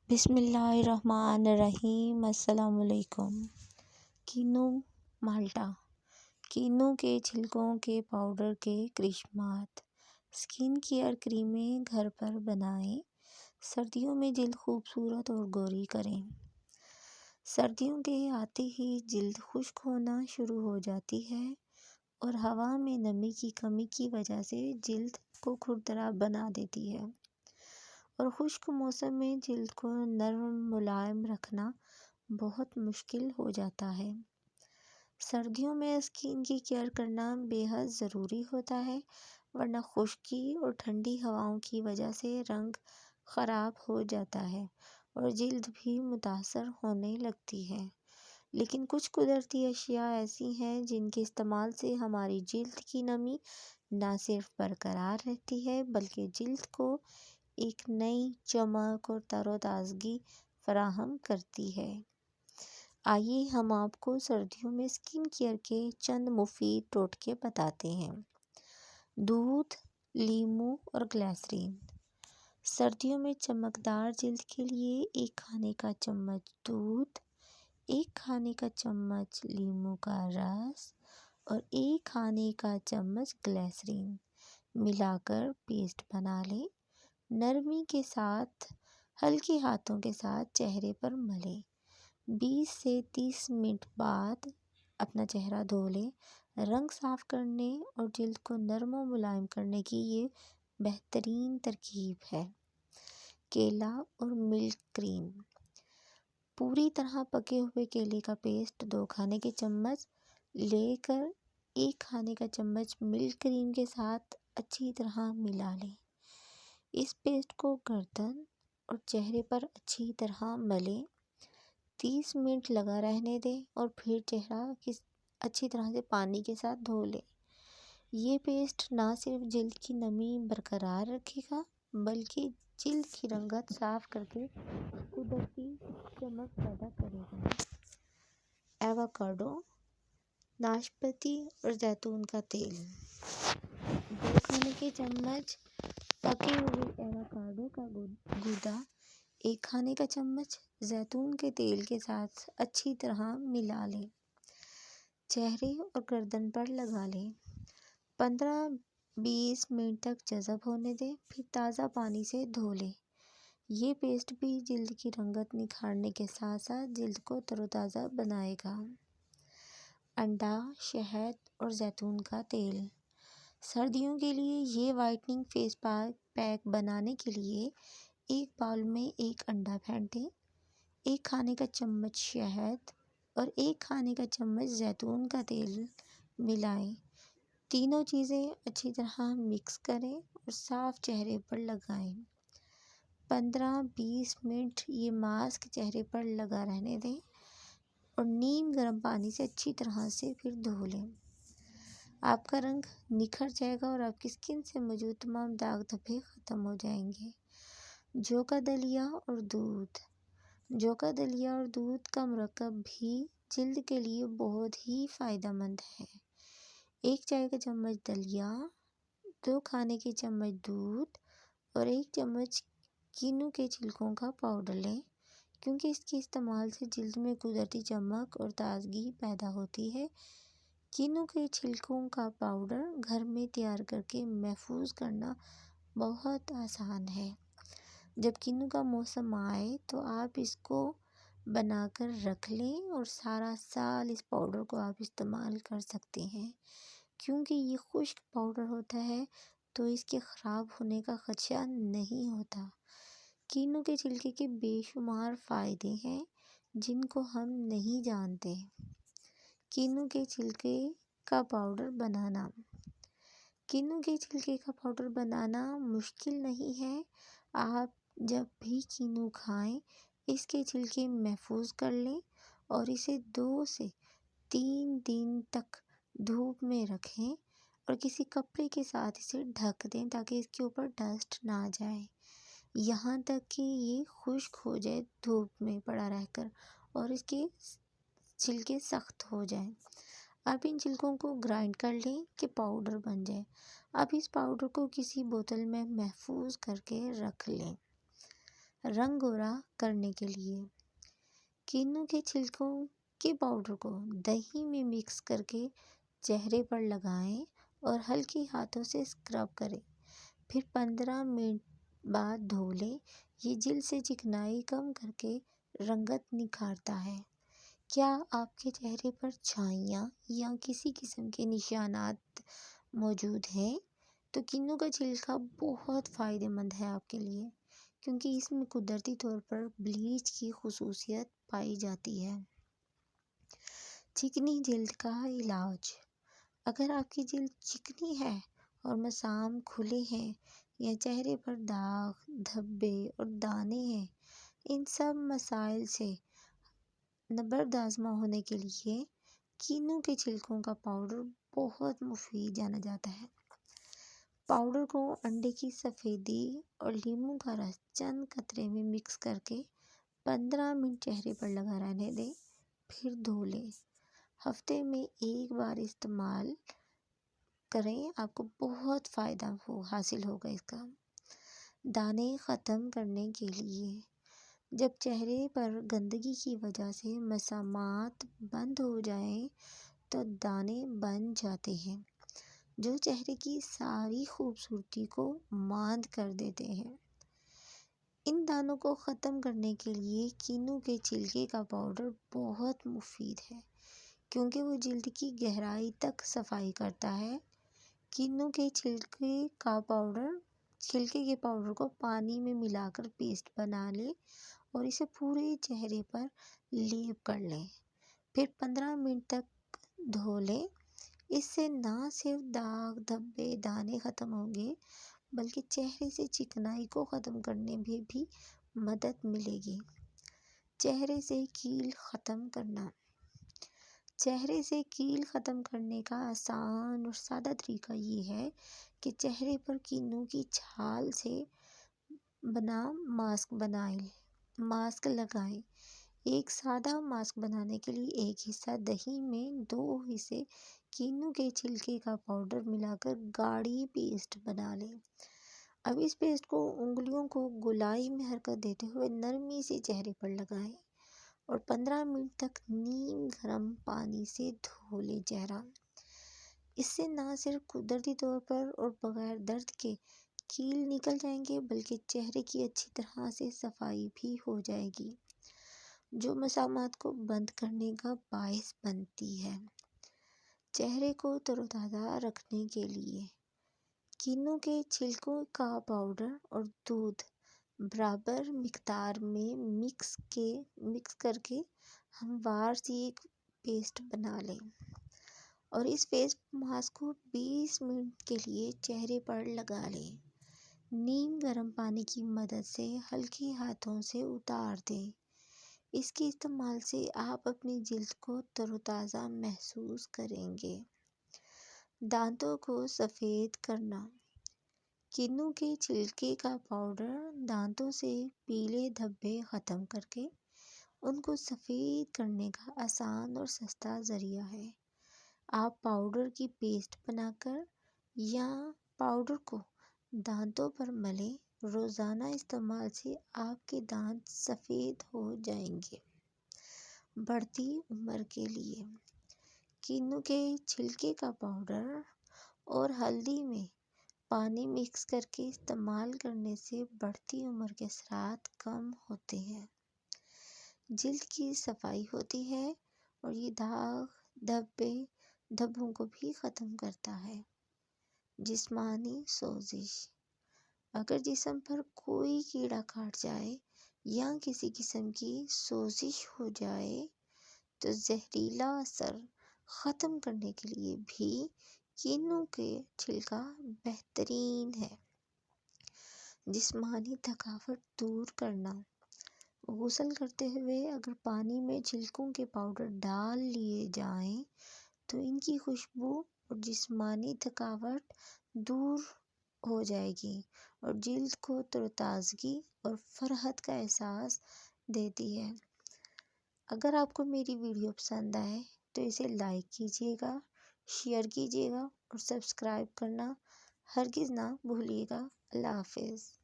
بسم اللہ الرحمن الرحیم۔ السلام علیکم۔ کینو مالٹا۔ کینو کے چھلکوں کے پاؤڈر کے کرشمات۔ سکن کیئر کریمیں گھر پر بنائیں، سردیوں میں جلد خوبصورت اور گوری کریں۔ سردیوں کے آتے ہی جلد خشک ہونا شروع ہو جاتی ہے اور ہوا میں نمی کی کمی کی وجہ سے جلد کو کھردرا بنا دیتی ہے، اور خشک موسم میں جلد کو نرم ملائم رکھنا بہت مشکل ہو جاتا ہے۔ سردیوں میں سکن کی کیئر کرنا بے حد ضروری ہوتا ہے، ورنہ خشکی اور ٹھنڈی ہواؤں کی وجہ سے رنگ خراب ہو جاتا ہے اور جلد بھی متاثر ہونے لگتی ہے۔ لیکن کچھ قدرتی اشیاء ایسی ہیں جن کے استعمال سے ہماری جلد کی نمی نہ صرف برقرار رہتی ہے بلکہ جلد کو ایک نئی چمک اور تر و تازگی فراہم کرتی ہے۔ آئیے ہم آپ کو سردیوں میں سکن کیئر کے چند مفید ٹوٹکے بتاتے ہیں۔ دودھ، لیموں اور گلیسرین۔ سردیوں میں چمکدار جلد کے لیے 1 کھانے کا چمچ دودھ، 1 کھانے کا چمچ لیموں کا رس اور 1 کھانے کا چمچ گلیسرین ملا کر پیسٹ بنا لیں۔ نرمی کے ساتھ ہلکے ہاتھوں کے ساتھ چہرے پر ملیں۔ 20 سے 30 منٹ بعد اپنا چہرہ دھو لیں۔ رنگ صاف کرنے اور جلد کو نرم و ملائم کرنے کی یہ بہترین ترکیب ہے۔ کیلا اور ملک کریم۔ پوری طرح پکے ہوئے کیلے کا پیسٹ 2 کھانے کے چمچ لے کر 1 کھانے کا چمچ ملک کریم کے ساتھ اچھی طرح ملا لیں۔ اس پیسٹ کو گردن اور چہرے پر اچھی طرح ملیں۔ 30 منٹ لگا رہنے دیں اور پھر چہرہ اچھی طرح سے پانی کے ساتھ دھو لیں۔ یہ پیسٹ نہ صرف جلد کی نمی برقرار رکھے گا بلکہ جلد کی رنگت صاف کر کے قدرتی چمک پیدا کرے گا۔ ایووکیڈو، ناشپاتی اور زیتون کا تیل۔ 2 کھانے کے چمچ پکے ہوئے ایووکیڈو کا گودا 1 کھانے کا چمچ زیتون کے تیل کے ساتھ اچھی طرح ملا لیں۔ چہرے اور گردن پر لگا لیں۔ 15-20 منٹ تک جذب ہونے دیں، پھر تازہ پانی سے دھو لیں۔ یہ پیسٹ بھی جلد کی رنگت نکھارنے کے ساتھ ساتھ جلد کو تر و تازہ بنائے گا۔ انڈا، شہد اور زیتون کا تیل۔ سردیوں کے لیے یہ وائٹننگ فیس پیک بنانے کے لیے ایک باؤل میں 1 انڈا پھینٹیں، 1 کھانے کا چمچ شہد اور 1 کھانے کا چمچ زیتون کا تیل ملائیں۔ تینوں چیزیں اچھی طرح مکس کریں اور صاف چہرے پر لگائیں۔ 15-20 منٹ یہ ماسک چہرے پر لگا رہنے دیں اور نیم گرم پانی سے اچھی طرح سے پھر دھو لیں۔ آپ کا رنگ نکھر جائے گا اور آپ کی سکن سے موجود تمام داغ دھبے ختم ہو جائیں گے۔ جو کا دلیا اور دودھ۔ جو کا دلیا اور دودھ کا مرکب بھی جلد کے لیے بہت ہی فائدہ مند ہے۔ 1 چائے کا چمچ دلیا، 2 کھانے کے چمچ دودھ اور 1 چمچ کینو کے چھلکوں کا پاؤڈر لیں۔ کیونکہ اس کے استعمال سے جلد میں قدرتی چمک اور تازگی پیدا ہوتی ہے۔ کینو کے چھلکوں کا پاؤڈر گھر میں تیار کر کے محفوظ کرنا بہت آسان ہے۔ جب کینو کا موسم آئے تو آپ اس کو بنا کر رکھ لیں اور سارا سال اس پاؤڈر کو آپ استعمال کر سکتے ہیں۔ کیونکہ یہ خشک پاؤڈر ہوتا ہے تو اس کے خراب ہونے کا خدشہ نہیں ہوتا۔ کینو کے چھلکے کے بے شمار فائدے ہیں جن کو ہم نہیں جانتے۔ کینو کے چھلکے کا پاؤڈر بنانا۔ کینو کے چھلکے کا پاؤڈر بنانا مشکل نہیں ہے۔ آپ جب بھی کینو کھائیں اس کے چھلکے محفوظ کر لیں اور اسے 2 سے 3 دن تک دھوپ میں رکھیں اور کسی کپڑے کے ساتھ اسے ڈھک دیں تاکہ اس کے اوپر ڈسٹ نہ جائے، یہاں تک کہ یہ خشک ہو جائے دھوپ میں پڑا رہ کر اور اس کے چھلکے سخت ہو جائیں۔ اب ان چھلکوں کو گرائنڈ کر لیں کہ پاؤڈر بن جائے۔ اب اس پاؤڈر کو کسی بوتل میں محفوظ کر کے رکھ لیں۔ رنگ گورا کرنے کے لیے کینو کے چھلکوں کے پاؤڈر کو دہی میں مکس کر کے چہرے پر لگائیں اور ہلکی ہاتھوں سے اسکرب کریں، پھر 15 منٹ بعد دھو لیں۔ یہ جلد سے چکنائی کم کر کے رنگت نکھارتا ہے۔ کیا آپ کے چہرے پر چھائیاں یا کسی قسم کے نشانات موجود ہیں تو کینو کا چھلکا بہت فائدہ مند ہے آپ کے لیے، کیونکہ اس میں قدرتی طور پر بلیچ کی خصوصیت پائی جاتی ہے۔ چکنی جلد کا علاج۔ اگر آپ کی جلد چکنی ہے اور مسام کھلے ہیں یا چہرے پر داغ، دھبے اور دانے ہیں، ان سب مسائل سے نبرد ہونے کے لیے کینو کے چھلکوں کا پاؤڈر بہت مفید جانا جاتا ہے۔ پاؤڈر کو انڈے کی سفیدی اور لیموں کا رس چند قطرے میں مکس کر کے 15 منٹ چہرے پر لگا رہنے دیں، پھر دھو لیں۔ ہفتے میں ایک بار استعمال کریں، آپ کو بہت فائدہ حاصل ہوگا اس کا۔ دانے ختم کرنے کے لیے جب چہرے پر گندگی کی وجہ سے مسامات بند ہو جائیں تو دانے بن جاتے ہیں جو چہرے کی ساری خوبصورتی کو ماند کر دیتے ہیں۔ ان دانوں کو ختم کرنے کے لیے کینو کے چھلکے کا پاؤڈر بہت مفید ہے، کیونکہ وہ جلد کی گہرائی تک صفائی کرتا ہے۔ کینو کے چھلکے کے پاؤڈر کو پانی میں ملا کر پیسٹ بنا لیں اور اسے پورے چہرے پر لیپ کر لیں، پھر 15 منٹ تک دھو لیں۔ اس سے نہ صرف داغ، دھبے، دانے ختم ہوں گے بلکہ چہرے سے چکنائی کو ختم کرنے میں بھی مدد ملے گی۔ چہرے سے کیل ختم کرنا۔ چہرے سے کیل ختم کرنے کا آسان اور سادہ طریقہ یہ ہے کہ چہرے پر کینو کی چھال سے بنا ماسک لگائیں۔ ایک سادہ ماسک بنانے کے لیے ایک حصہ دہی میں 2 حصے کینو کے چھلکے کا پاؤڈر ملا کر گاڑھی پیسٹ بنا لیں۔ اب اس پیسٹ کو انگلیوں کو گولائی میں حرکت دیتے ہوئے نرمی سے چہرے پر لگائیں اور 15 منٹ تک نیم گرم پانی سے دھو لیں چہرہ۔ اس سے نہ صرف قدرتی طور پر اور بغیر درد کے کیل نکل جائیں گے بلکہ چہرے کی اچھی طرح سے صفائی بھی ہو جائے گی، جو مسامات کو بند کرنے کا باعث بنتی ہے۔ چہرے کو تر و تازہ رکھنے کے لیے کینو کے چھلکوں کا پاؤڈر اور دودھ برابر مقدار میں مکس کر کے ہموار سی ایک پیسٹ بنا لیں اور اس فیس ماسک کو 20 منٹ کے لیے چہرے پر لگا لیں۔ نیم گرم پانی کی مدد سے ہلکے ہاتھوں سے اتار دیں۔ اس کے استعمال سے آپ اپنی جلد کو تر و تازہ محسوس کریں گے۔ دانتوں کو سفید کرنا۔ کینو کے چھلکے کا پاؤڈر دانتوں سے پیلے دھبے ختم کر کے ان کو سفید کرنے کا آسان اور سستا ذریعہ ہے۔ آپ پاؤڈر کی پیسٹ بنا کر یا پاؤڈر کو دانتوں پر ملیں۔ روزانہ استعمال سے آپ کے دانت سفید ہو جائیں گے۔ بڑھتی عمر کے لیے کینو کے چھلکے کا پاؤڈر اور ہلدی میں پانی مکس کر کے استعمال کرنے سے بڑھتی عمر کے اثرات کم ہوتے ہیں۔ جلد کی صفائی ہوتی ہے اور یہ داغ، دھبوں کو بھی ختم کرتا ہے۔ جسمانی سوزش۔ اگر جسم پر کوئی کیڑا کاٹ جائے یا کسی قسم کی سوزش ہو جائے تو زہریلا اثر ختم کرنے کے لیے بھی کینو کے چھلکا بہترین ہے۔ جسمانی تھکاوٹ دور کرنا۔ غسل کرتے ہوئے اگر پانی میں چھلکوں کے پاؤڈر ڈال لیے جائیں تو ان کی خوشبو اور جسمانی تھکاوٹ دور ہو جائے گی اور جلد کو تر و تازگی اور فرحت کا احساس دیتی ہے۔ اگر آپ کو میری ویڈیو پسند آئے تو اسے لائک کیجیے گا، شیئر کیجیے گا اور سبسکرائب کرنا ہرگز نہ بھولیے گا۔ اللہ حافظ۔